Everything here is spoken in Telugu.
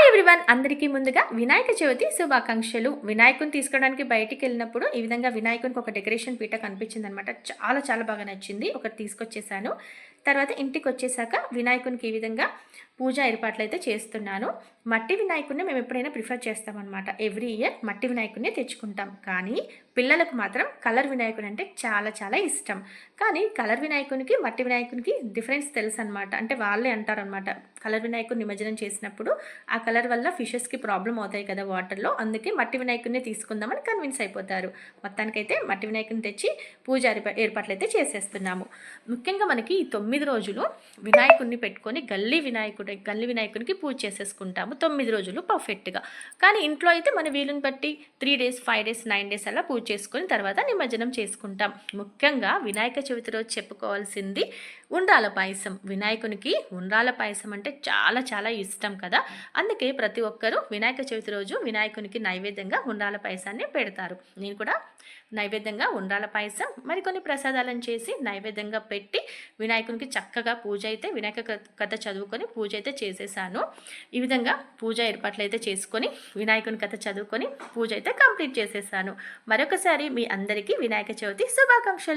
ఎవ్రీవన్, అందరికీ ముందుగా వినాయక చవితి శుభాకాంక్షలు. వినాయకుని తీసుకోవడానికి బయటికి వెళ్ళినప్పుడు ఈ విధంగా వినాయకునికి ఒక డెకరేషన్ పీట కనిపించింది అనమాట. చాలా చాలా బాగా నచ్చింది. ఒకటి తీసుకొచ్చేసాను. తర్వాత ఇంటికి వచ్చేసాక వినాయకునికి ఈ విధంగా పూజా ఏర్పాట్లు అయితే చేస్తున్నాను. మట్టి వినాయకుడిని మేము ఎప్పుడైనా ప్రిఫర్ చేస్తామన్నమాట. ఎవ్రీ ఇయర్ మట్టి వినాయకుడిని తెచ్చుకుంటాం. కానీ పిల్లలకు మాత్రం కలర్ వినాయకుడు అంటే చాలా చాలా ఇష్టం. కానీ కలర్ వినాయకునికి మట్టి వినాయకునికి డిఫరెన్స్ తెలుసు అనమాట. అంటే వాళ్ళే అంటారనమాట, కలర్ వినాయకుడిని నిమజ్జనం చేసినప్పుడు ఆ కలర్ వల్ల ఫిషెస్కి ప్రాబ్లం అవుతాయి కదా వాటర్లో, అందుకే మట్టి వినాయకుడిని తీసుకుందామని కన్విన్స్ అయిపోతారు. మొత్తానికైతే మట్టి వినాయకుడిని తెచ్చి పూజ ఏర్పాట్లు అయితే చేసేస్తున్నాము. ముఖ్యంగా మనకి ఈ 9 రోజులు వినాయకుడిని పెట్టుకొని గల్లీ వినాయకుడికి పూజ చేసేసుకుంటాము 9 రోజులు పర్ఫెక్ట్గా. కానీ ఇంట్లో అయితే మన వీలుని బట్టి 3 డేస్ 5 డేస్ 9 డేస్ అలా పూజ చేసుకొని తర్వాత నిమజ్జనం చేసుకుంటాం. ముఖ్యంగా వినాయక చవితి రోజు చెప్పుకోవాల్సింది ఉండ్రాల పాయసం. వినాయకునికి ఉండ్రాల పాయసం అంటే చాలా చాలా ఇష్టం కదా. అందుకే ప్రతి ఒక్కరూ వినాయక చవితి రోజు వినాయకునికి నైవేద్యంగా ఉండ్రాల పాయసాన్ని పెడతారు. నేను కూడా నైవేద్యంగా ఉండ్రాల పాయసం మరికొన్ని ప్రసాదాలను చేసి నైవేద్యంగా పెట్టి వినాయకునికి చక్కగా పూజ అయితే వినాయక కథ చదువుకొని పూజ అయితే చేసేసాను. ఈ విధంగా పూజ ఏర్పాట్లు అయితే చేసుకొని వినాయకుని కథ చదువుకొని పూజ అయితే కంప్లీట్ చేసేసాను. మరొకసారి మీ అందరికీ వినాయక చవితి శుభాకాంక్షలు.